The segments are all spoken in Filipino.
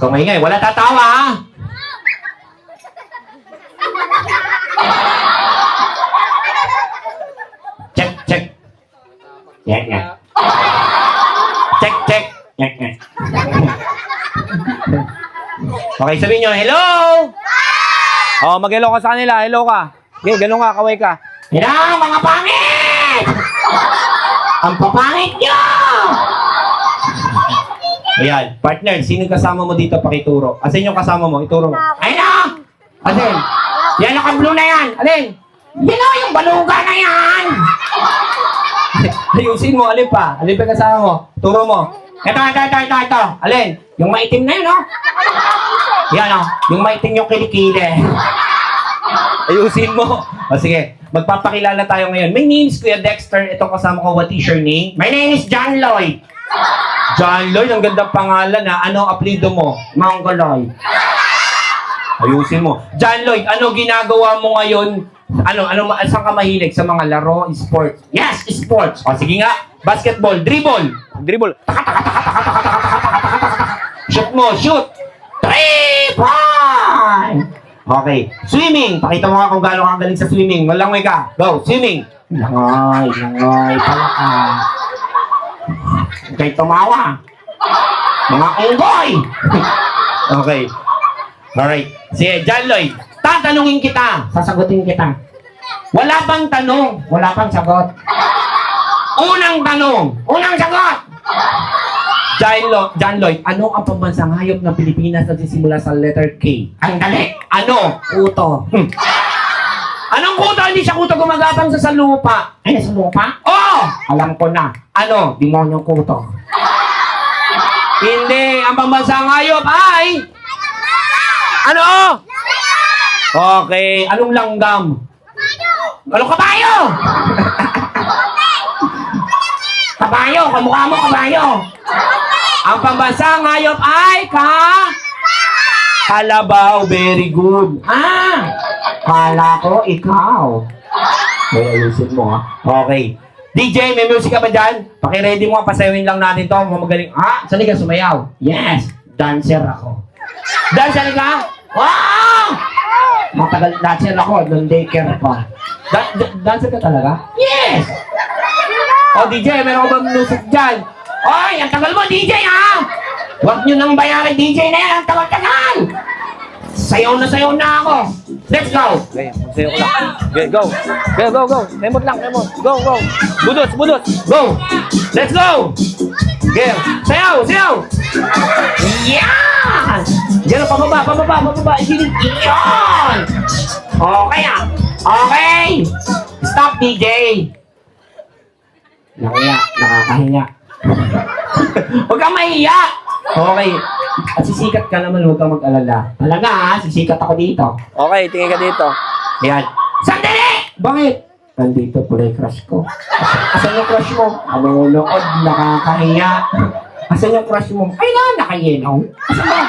Kung ingay, wala tatawa ha. Check, check. Check, check. Check, check. Check, check. Okay, sabihin nyo, hello! Oh, mag-hello ka sa kanila. Hello ka. Okay, ganun ka, kaway ka. Hello, mga pangit! Ang papangit nyo! Ayan, partner, sino kasama mo dito pakituro? Asan yung kasama mo? Ituro mo. Ayun na! Asan? Yan, naka-blue na yan. Alin? Yan o, yung baluga na yan! Ayusin mo, alin pa? Alin pa kasama mo? Turo mo. Ito. Alin? Yung maitim na yun, no? Yan o, yung maitim yung kilikili. Ayusin mo. O sige, magpapakilala tayo ngayon. My name is Kuya Dexter. Itong kasama ko, what is your name? My name is John Lloyd. John Lloyd, ang gandang pangalan ha. Ano apelido mo? Mongoloid. Ayusin mo. John Lloyd, ano ginagawa mo ngayon? Saan ka mahilig? Sa mga laro, sports? Yes, sports. O sige nga, basketball, dribble. Dribble. Shoot mo, shoot. 3 point. Okay. Swimming. Pakita mo nga kung gaano kang galing sa swimming. Malangoy ka. Go, swimming. Langoy. Pala ka. Okay, tumawa. Mga unggoy. Okay. Alright. Sige, John Lloyd. Tatanungin kita. Sasagutin kita. Wala pang tanong. Wala pang sagot. Unang tanong. Unang sagot. John Lloyd, ano ang pambansang hayop ng Pilipinas na sisimula sa letter K? Ang dali. Ano? Kuto. Anong kuto? Hindi siya kuto gumagapang sa lupa. Ay, sa lupa? Oh! Alam ko na. Ano? Demonyong kuto. Hindi. Ang pambansang hayop ay... Ano? Okay. Anong langgam? Anong kabayo? Kabayo. Kamukha mo kabayo. Ang pambansang hayop ay kalabaw. Very good. Kala ko ikaw. May ayusin mo ha. Okay. DJ, may music ka ba dyan? Pakiready mo, pasayawin lang natin to. Magaling. Saan ka sumayaw? Yes. Dancer ako. Dancer ka? Wow! Matagal dancer ako. Nung daycare pa. Dancer ka talaga? Yes! DJ, meron ko ba music dyan? Oy, ang tagal mo, DJ, ha? Huwag nyo nang bayarin, DJ na yan. Ang tagal-tagal. Sayaw na ako. Let's go. Okay, magsayaw ko lang. Okay, go. Okay, go. Memot lang. Go. Budot. Go. Let's go. Okay, sayaw. Yan. Yan, pababa. Iyan. Okay, Okay. Stop, DJ. Nakakahiya. Huwag kang mahiya. Okay. At sisikat ka naman, huwag kang mag-alala. Talaga ha, sisikat ako dito. Okay, tingin ka dito. Ayan. Sandali! Bakit? Nandito pala yung crush ko. Asan yung crush mo? Nanonood, nakakahiya. Asan yung crush mo? Ay na, naka-yellow. Asan ba?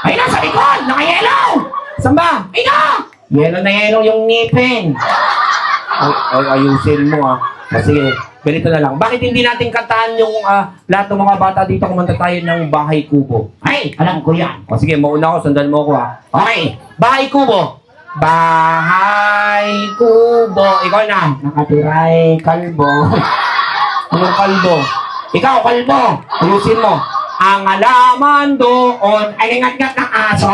Ay na, sa likod, naka-yellow. Asan ba? Ay na! Yellow yung ngipin. Ay, ayusin mo ha. Sige. Ganito na lang. Bakit hindi natin kantahan yung lahat ng mga bata dito kumanta tayo ng Bahay Kubo? Ay, alam ko yan. O sige, mauna ako. Sundan mo ako ha. Okay. Bahay Kubo. Bahay Kubo. Ikaw na. Nakatiray kalbo. Anong kalbo? Ikaw, kalbo. Ayusin mo. Ang alaman doon ay ngat-ngat ng aso.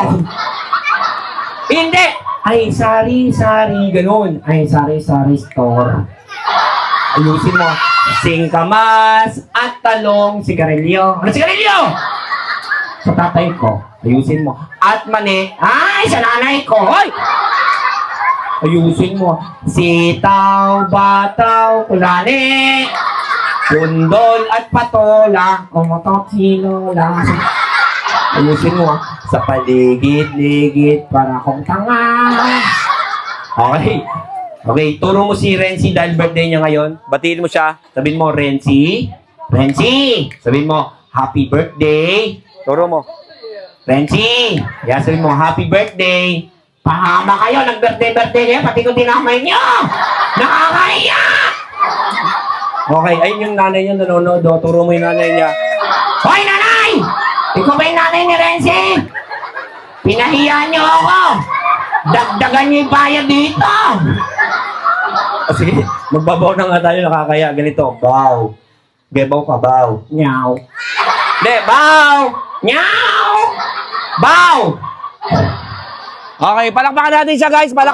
Hindi. Ay, sari-sari. Ganun. Ay, sari-sari store. Ayusin mo. Singkamas at talong sigarilyo. Ano sigarilyo? Sa tatay ko. Ayusin mo. At mani. Ay, sa nanay ko. Hoy! Ayusin mo. Sitaw, bataw, kulani. Kundol at patola. Kumotot silola. Ayusin mo. Sa paligid-ligid para akong tanga. Okay. Okay, turo mo si Renzi dahil birthday niya ngayon. Batiin mo siya. Sabihin mo, Renzi. Sabihin mo, happy birthday. Turo mo. Renzi. Yan, sabihin mo, happy birthday. Pahama kayo, nag-birthday niya. Pati ko dinamay niyo. Nakakahiya. Okay, ayun yung nanay niya nanonood. Turo mo yung nanay niya. Hoy, nanay! Ikaw ko ba yung nanay ni Renzi? Pinahiya niyo ako. Dagdagan niyo yung bayad dito. O sige, magbabaw na nga tayo, nakakaya. Ganito, bow. Gebaw ka, bow. Nyaw. Hindi, bow! Nyaw! Bow! Okay, palakpakan natin siya guys.